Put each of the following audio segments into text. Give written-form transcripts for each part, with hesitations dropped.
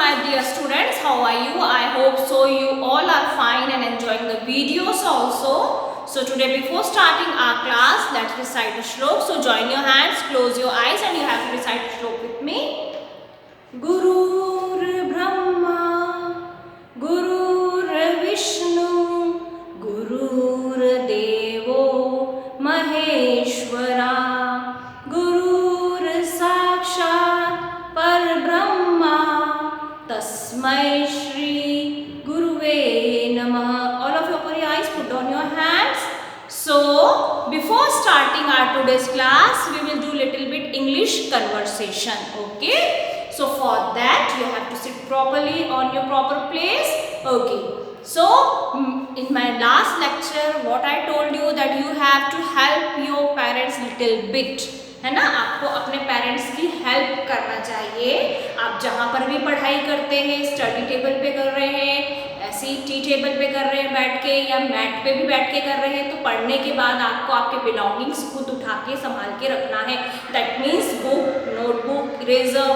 my dear students, how are you? I hope so you all are fine and enjoying the videos also. So today before starting our class, let's recite the shlok. So join your hands, close your eyes and you have to recite the shlok with me. Gurur Brahma, Gurur Vishnu, Gurur Devo Maheshwara, Gurur Sakshat Parbrahma, Tasmai Shri Guruve Namah. All of you open your eyes, put down your hands. So before starting our today's class, we will do little bit English conversation. Okay. So for that you have to sit properly on your proper place. Okay. So in my last lecture what I told you that you have to help your parents little bit, है ना. आपको अपने parents की help करना चाहिए. आप जहाँ पर भी पढ़ाई करते हैं, स्टडी टेबल पे कर रहे हैं, ऐसे ही टी टेबल पे कर रहे हैं बैठ के, या मैट पे भी बैठ के कर रहे हैं, तो पढ़ने के बाद आपको आपके बिलोंगिंग्स खुद उठा के संभाल के रखना है. That means book, notebook, eraser,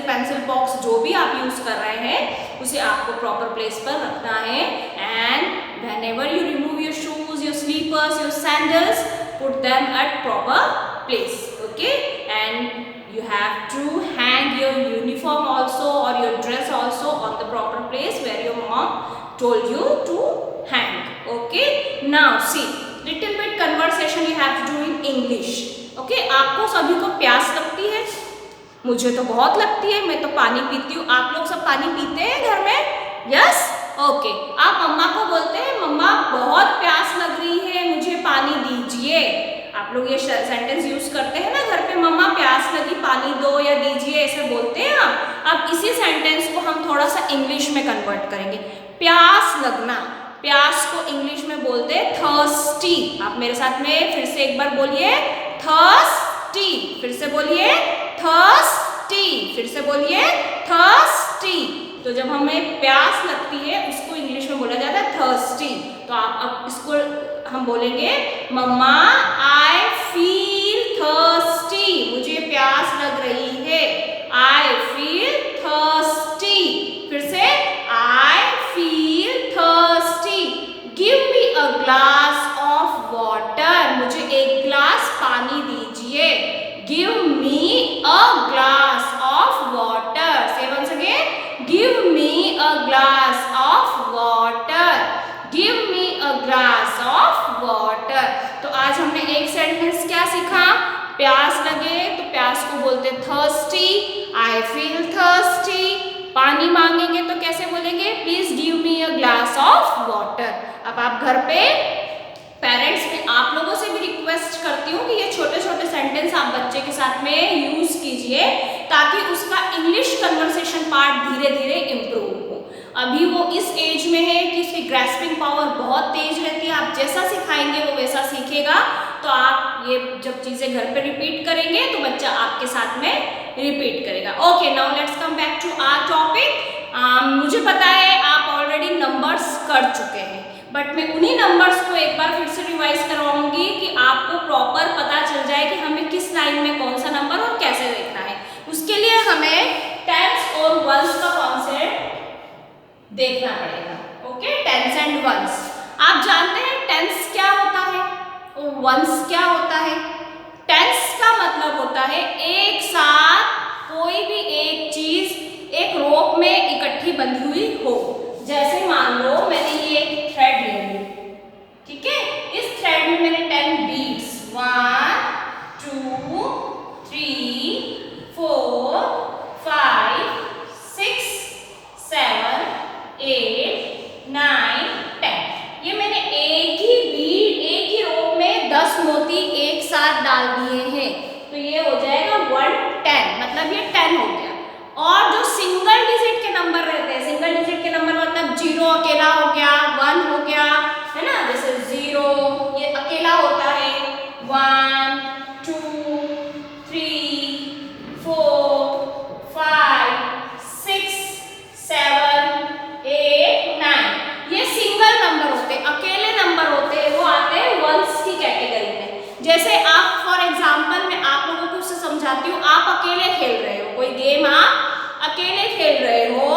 pencil box जो भी आप यूज़ कर रहे हैं उसे आपको प्रॉपर प्लेस पर रखना है. And whenever you remove your shoes, your slippers, your sandals, put them at proper place. Okay. And you have to hang your uniform also or your dress also on the proper place where your mom told you to hang. Okay. Now see, little bit conversation you have to do in English. Okay. आपको सभी को प्यास लगती है? मुझे तो बहुत लगती है. मैं तो पानी पीती हूँ. आप लोग सब पानी पीते हैं घर में? यस. ओके. आप मम्मा को बोलते हैं मम्मा बहुत प्यास लग रही है, मुझे पानी दीजिए. आप लोग ये सेंटेंस यूज करते हैं ना घर पे, मम्मा प्यास लगी पानी दो या दीजिए, ऐसे बोलते हैं आप. अब इसी सेंटेंस को हम थोड़ा सा इंग्लिश में कन्वर्ट करेंगे. प्यास लगना, प्यास को इंग्लिश में बोलते हैं थर्स्टी. आप मेरे साथ में फिर से एक बार बोलिए थर्स्टी. फिर से बोलिए थर्स्टी. फिर से बोलिए थर्स्टी. तो जब हमें प्यास लगती है उसको इंग्लिश में बोला जाता है थर्स्टी. तो आप अब इसको हम बोलेंगे मम्मा आई फील थर्स्टी. मुझे प्यास लग रही है. I feel thirsty. फिर से I feel thirsty. Give me a glass of water. मुझे एक ग्लास पानी दीजिए. Give me a glass of water. Say once again, give me a glass of water. Give me a glass of water. तो आज हमने एक sentence क्या सीखा? प्यास लगे तो प्यास को बोलते थर्स्टी. आई फील थर्स्टी. पानी मांगेंगे तो कैसे बोलेंगे? Please give me a glass of water. अब आप घर पे पेरेंट्स में आप लोगों से भी रिक्वेस्ट करती हूँ कि ये छोटे छोटे सेंटेंस आप बच्चे के साथ में यूज कीजिए ताकि उसका इंग्लिश कन्वर्सेशन पार्ट धीरे धीरे इम्प्रूव हो. अभी वो इस एज में है कि उसकी ग्रैस्पिंग पावर बहुत तेज रहती है. आप जैसा सिखाएंगे वो वैसा सीखेगा. तो आप ये जब चीज़ें घर पे रिपीट करेंगे तो बच्चा आपके साथ में रिपीट करेगा. Okay. Now let's come back to our topic. मुझे पता है आप ऑलरेडी नंबर्स कर चुके हैं, बट मैं उन्हीं नंबर्स को एक बार फिर से रिवाइज करवाऊंगी कि आपको प्रॉपर पता चल जाए कि हमें किस लाइन में कौन सा नंबर और कैसे देखना है. उसके लिए हमें टेंस और वंस का कॉन्सेप्ट देखना पड़ेगा. ओके. Tens and ones. आप जानते हैं टेंस क्या होता है और वंस क्या होता है? टेंस का मतलब होता है एक साथ कोई भी एक चीज एक रोप में इकट्ठी बंधी हुई हो. जैसे मान लो मैंने ये एक थ्रेड ले ली, ठीक है. इस थ्रेड में मैंने 10 बीड्स 1 2 3 4 5 6 7 8 9 10. ये मैंने एक ही बीड एक ही रोप में 10 मोती एक साथ डाल दिए हैं. तो ये हो जाएगा 110. मतलब ये 10 हो गया. और जो सिंगल डिजिट के नंबर रहते हैं, सिंगल डिजिट के नंबर मतलब 0 अकेला हो गया, 1 हो गया, है ना. जैसे 0 ये अकेला होता है. 1 2 3 4 5 6 7 8 9 ये सिंगल नंबर होते हैं, अकेले नंबर होते हैं. वो आते हैं वंस की कैटेगरी में. जैसे आप फॉर एग्जाम्पल मैं आप लोगों को उससे समझाती हूँ. आप अकेले खेल रहे हो, कोई गेम आप अकेले खेल रहे हो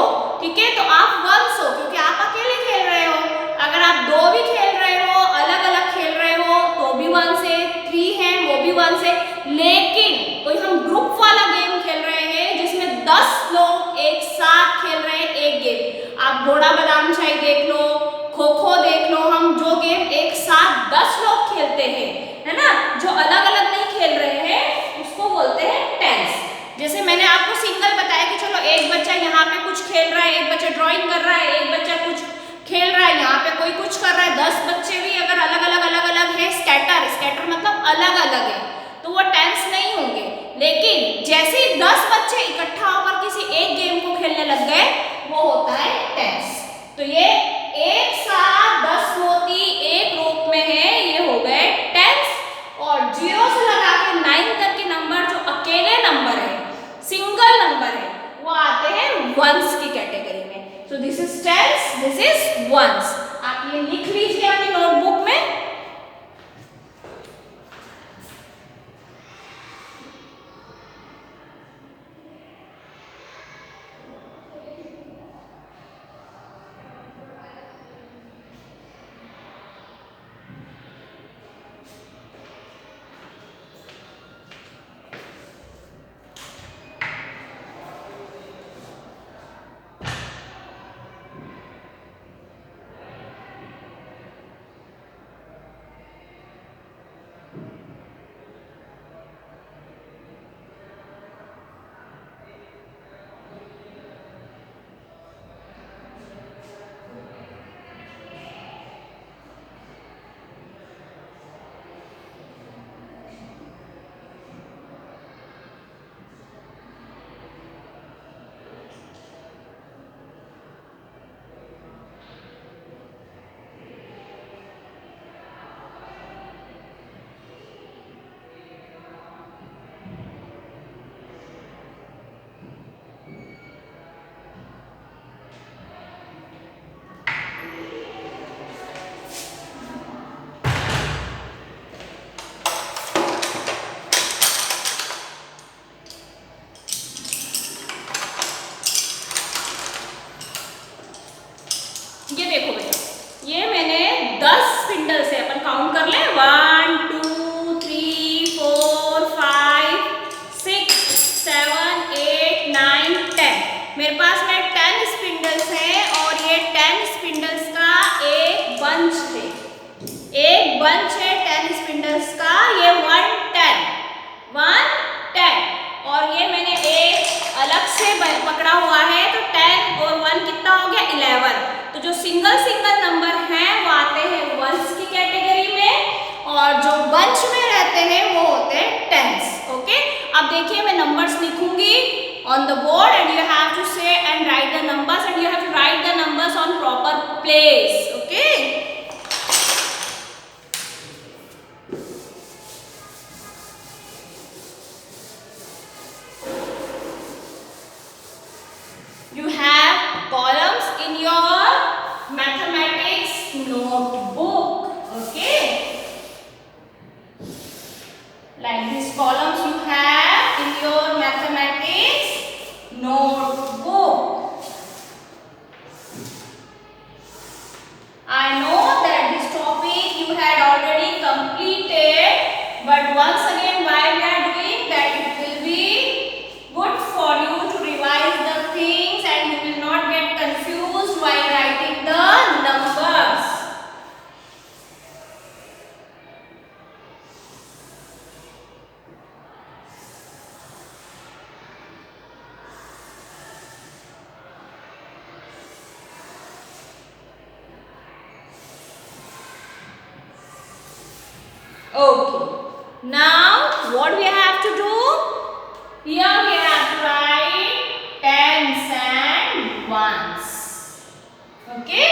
ठीक है, तो आप वंस हो क्योंकि आप अकेले खेल रहे हो। अगर आप दो भी खेल रहे हो, अलग अलग खेल रहे हो तो भी वंस है, थ्री है वो भी वंस है। लेकिन कोई हम ग्रुप वाला गेम खेल रहे हैं जिसमें 10 लोग एक साथ खेल रहे हैं एक गेम, आप घोड़ा बादाम शाही देख लो, खो खो देख लो, हम जो गेम एक साथ 10 लोग खेलते हैं, है ना, जो अलग अलग नहीं खेल रहे हैं उसको बोलते हैं टेंस। जैसे मैंने आपको सिंगल बताया कि चलो एक बच्चा यहाँ पे कुछ खेल रहा है, एक बच्चा ड्राइंग कर रहा है, एक बच्चा कुछ खेल रहा है, यहाँ पे कोई कुछ कर रहा है, 10 बच्चे भी अगर अलग अलग है, स्कैटर मतलब अलग अलग है, तो वो टेंस नहीं होंगे। लेकिन जैसे ही 10 बच्चे इकट्ठा होकर किसी एक गेम को खेलने लग गए वो होता है टेंस। तो ये एक साथ 10 मोती एक रूप में है, ये हो गए टेंस। और 0 से लगा के 9 तक के नंबर जो अकेले नंबर है, सिंगल नंबर है, वो आते हैं वंस की कैटेगरी में। So this is tens, this is ones. आप ये लिख लीजिए अपनी नोटबुक में। ये देखो बेटा, ये मैंने 10 स्पिंडल से अपन काउंट कर ले, 1 2 3 4 5 6 7 8 9 10। मेरे पास में 10 स्पिंडल्स हैं और ये 10 स्पिंडल्स का एक बंच है, एक बंच है 10 स्पिंडल्स का, ये 1 10 और ये मैंने एक अलग से पकड़ा हुआ है, तो 10 और 1 कितना हो गया 11। तो जो सिंगल नंबर हैं वो आते हैं वंस की कैटेगरी में, और जो बंच में रहते हैं वो होते हैं टेंस। ओके, अब देखिए मैं नंबर्स लिखूंगी on the board and you have to say and write the numbers and you have to write the numbers on proper place. Okay, you have columns in your mathematics notebook. Okay, like these columns you have in your mathematics notebook. I know that this topic you had already completed, but once again why we are doing that, it will be good for you to revise the things and you will not get confused while writing the numbers. Okay, now what we have to do? Here we have to write tens and ones. Okay,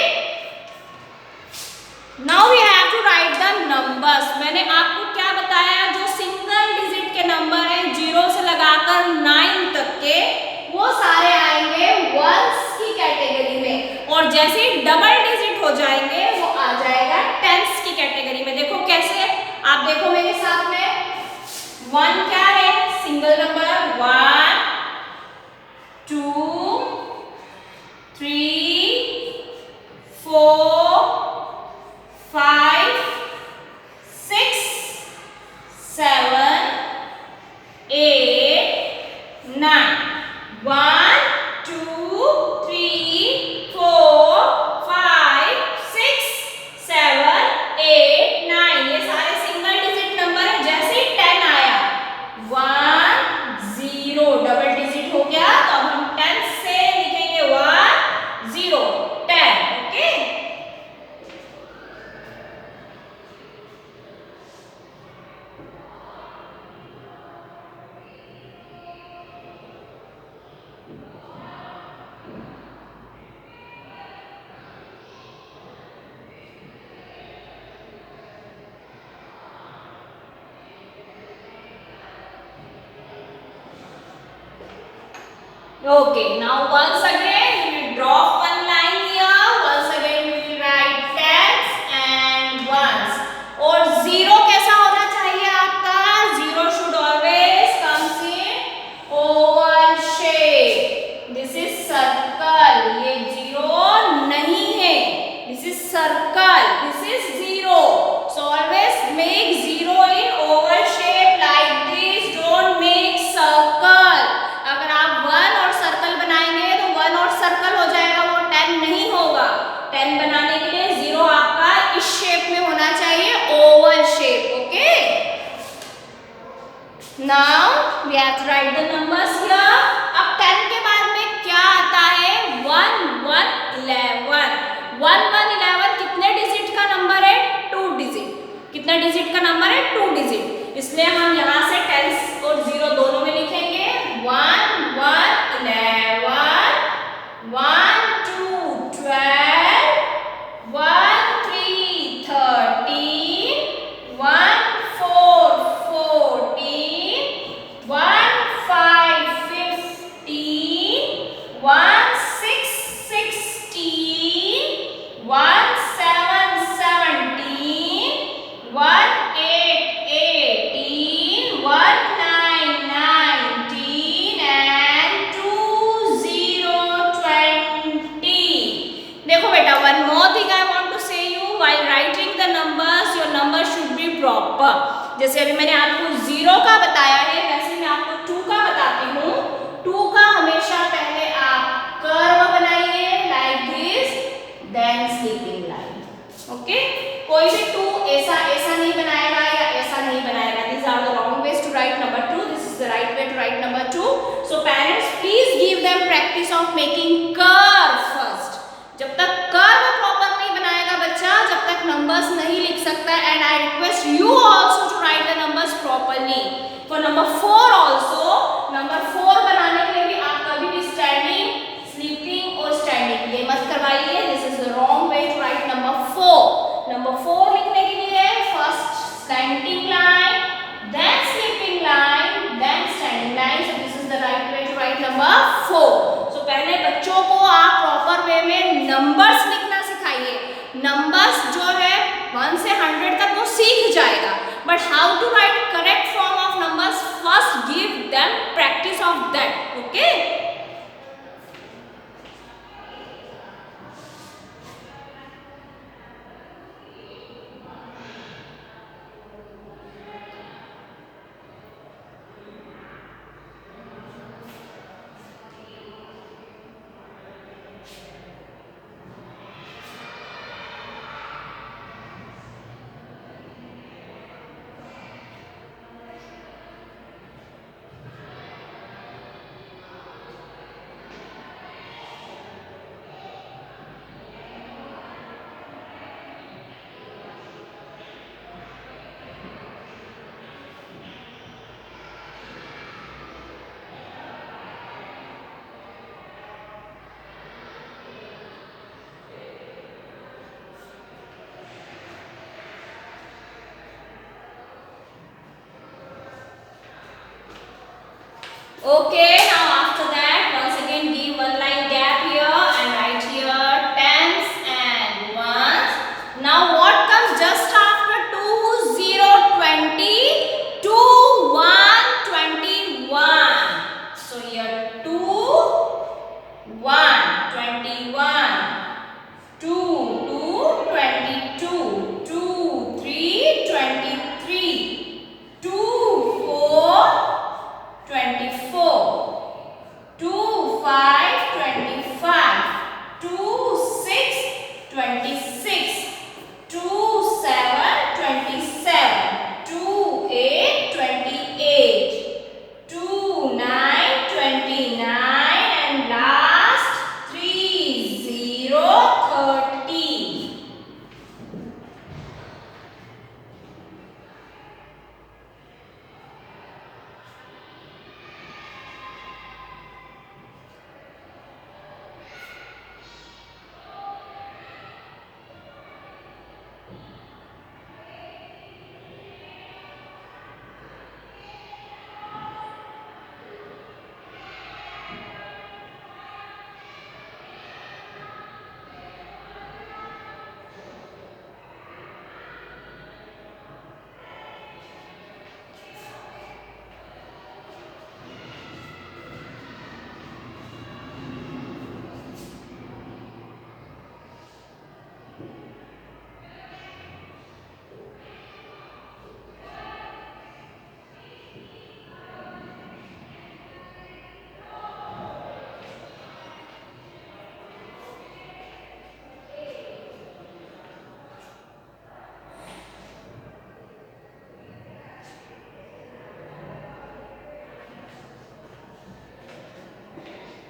now we have to write the numbers. मैंने आपको क्या बताया, जो single digit के number हैं 0 से लगाकर 9 तक के, वो सारे आएंगे वंस की कैटेगरी में, और जैसे ही डबल डिजिट हो जाएंगे वो आ जाएगा टेंस की कैटेगरी में। देखो कैसे, आप देखो मेरे साथ में, 1 क्या है, सिंगल नंबर, 1 2 3 8, 9. 1, 2, 3, 4, 5, 6, 7, 8, 9. ये सारे सिंगल डिजिट नंबर है। जैसे ही 10 आया 1 0 डबल डिजिट हो गया, तो अब हम 10 से लिखेंगे 1 0 10। Okay, okay, now once again we will draw one line here. Once again we will write tens and ones. और जीरो कैसा होना चाहिए आपका? Zero should always comes in oval shape. This is circle. ये जीरो नहीं है. This is circle. This is zero. So always make zero in oval shape like this. Don't make circle. अगर आप वन और सर्कल बनाएंगे तो one और circle हो जाएगा, वो 10 नहीं होगा। 10 बनाने के लिए जीरो आपका इस शेप में होना चाहिए, oval shape. Okay, now we have to write the numbers here. अब 10 के बाद में क्या आता है? 1 1 11। 1 1 11 कितने डिजिट का नंबर है? 2 डिजिट। कितने डिजिट का नंबर है? 2 डिजिट। इसलिए हम यहाँ से 10 और 0 दोनों में लिखेंगे। 1 1 11, 1 2 12, 1 3 13, 1 4 14, 1 5 15, 1 6 16, 1 7 17, 1 8 18, 1 9 19 and 2 0 20. देखो बेटा, one more thing I want to say you while writing the numbers, your number should be proper. जैसे अभी मैंने आपको 0 का बताया है, वैसे मैं आपको 2 का बताती हूँ। 2 का हमेशा पहले आप कर्व बनाइए like this, then sleeping line. Okay, कोई भी 2 ऐसा नहीं बनाएगा या ऐसा नहीं बनाएगा। These are the wrong ways to write number 2. This is the right way to write number 2. So parents, please give them practice of making curve first. जब तक कर्व प्रॉपर नहीं बनाएगा बच्चा, जब तक नंबर्स नहीं लिख सकता। And I request you also to write the numbers properly. For number 4 also, number 4 बनाने के लिए भी आप कभी भी स्टैंडिंग, स्लीपिंग और स्टैंडिंग ये मत करवाइए। This is the wrong way to write number 4। Number 4 लिखने के लिए first slanting line, then sleeping line, then standing line. So this is the right way to write number 4। So पहले बच्चों को आप प्रॉपर वे में नंबर्स लिखना सिखाइए। नंबर्स जो है 1 से 100 तक वो सीख जाएगा, but how to write correct form of numbers, first give them practice of that. Okay, okay, now after that once again give one line gap here and write here tens and ones. Now what comes just after 2 0 20, 2 1 21. So here 2 1 21, 2 2 22, 2 3 23, 2 4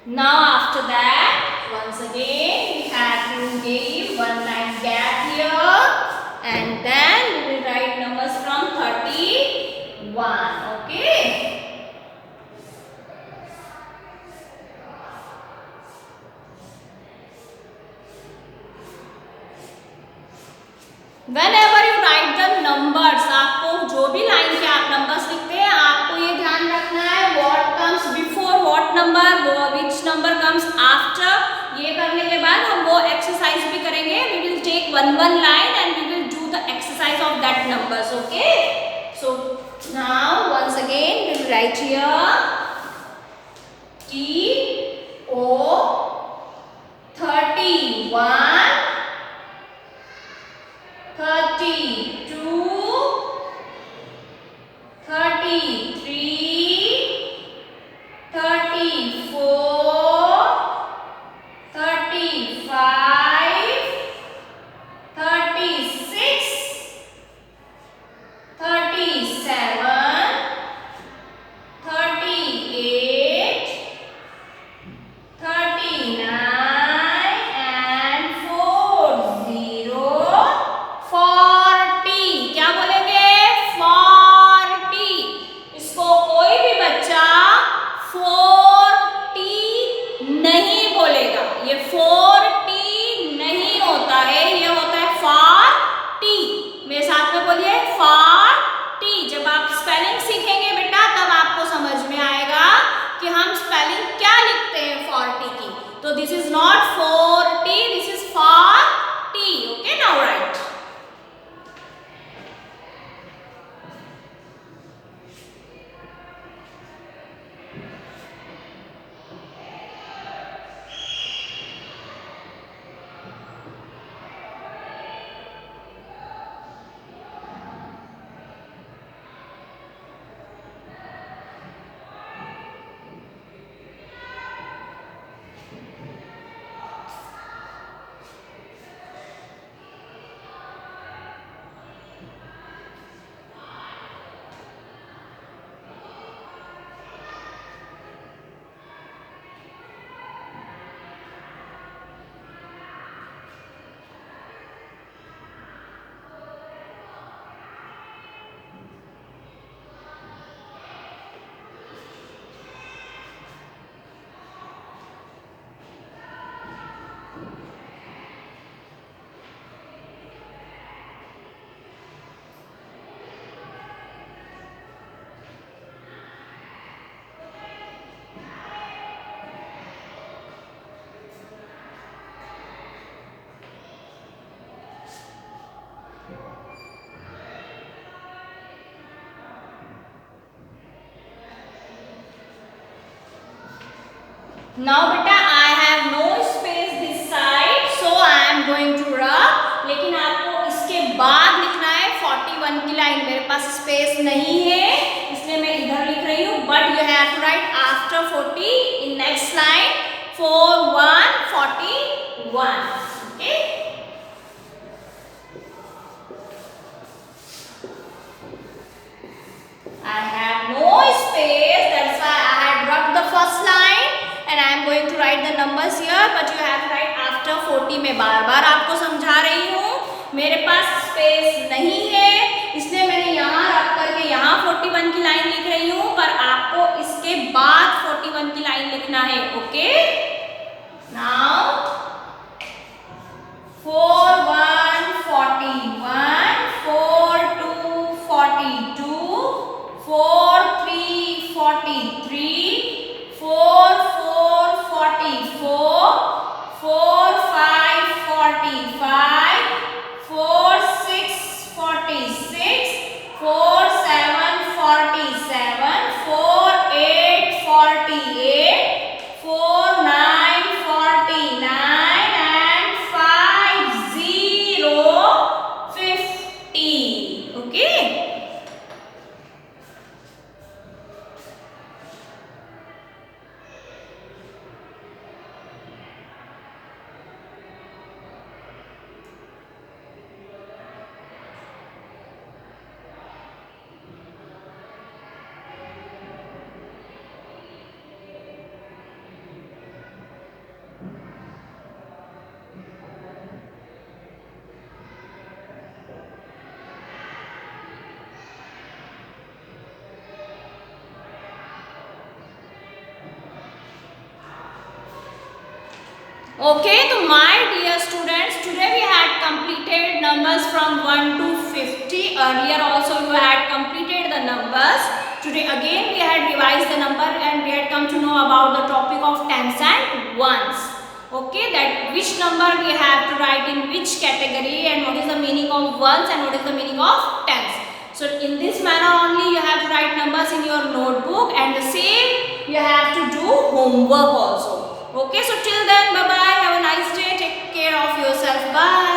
Now after that, once again we have to give one line gap here, and then we will write numbers from 31. Okay. Whenever you write the numbers, आपको जो भी line के आप numbers लिखते हैं, आपको ये ध्यान रखना है what comes before what number, which number comes after. ये करने के बाद हम वो एक्सरसाइज भी करेंगे. We will take one line and we will do the exercise of that numbers. Okay. So now once again we will write here T-O-31, 32, 33, 34, 35, 36, 37, 38, 39 and 40. 40. क्या बोलेंगे? 40. इसको कोई भी बच्चा 40 नहीं बोलेगा. ये 40 नहीं होता है, ये होता है 40. मेरे साथ में बोलिए 40. जब आप स्पेलिंग सीखेंगे बेटा, तब आपको समझ में आएगा कि हम स्पेलिंग क्या लिखते हैं 40 की. तो this is not 40, this is 40. Okay, now right. Now beta I have no space this side, so I am going to rub. लेकिन आपको इसके बाद लिखना है 41 की लाइन. मेरे पास स्पेस नहीं है, इसलिए मैं इधर लिख रही हूँ. But you have to write after 40 in next line 41 41. Okay. I have no space, that's why I had rubbed the first line. And I am going to write the numbers here, but you have to write after 40. मैं बार-बार आपको समझा रही हूँ, मेरे पास space नहीं है, इसलिए मैंने यहाँ रख करके यहाँ 41 की लाइन लिख रही हूँ, पर आपको इसके बाद 41 की लाइन लिखना है. Okay. Now 41 41, 42 42, 43 43, 44 44, 45 45, 46 46, 47 47, 48 48, 49 Okay, so my dear students, today we had completed numbers from 1 to 50. Earlier also you had completed the numbers. Today again we had revised the number and we had come to know about the topic of tens and ones. Okay, that which number we have to write in which category and what is the meaning of ones and what is the meaning of tens. So in this manner only you have to write numbers in your notebook, and the same you have to do homework also. Okay, so till then, bye bye. Have a nice day. Take care of yourself. Bye.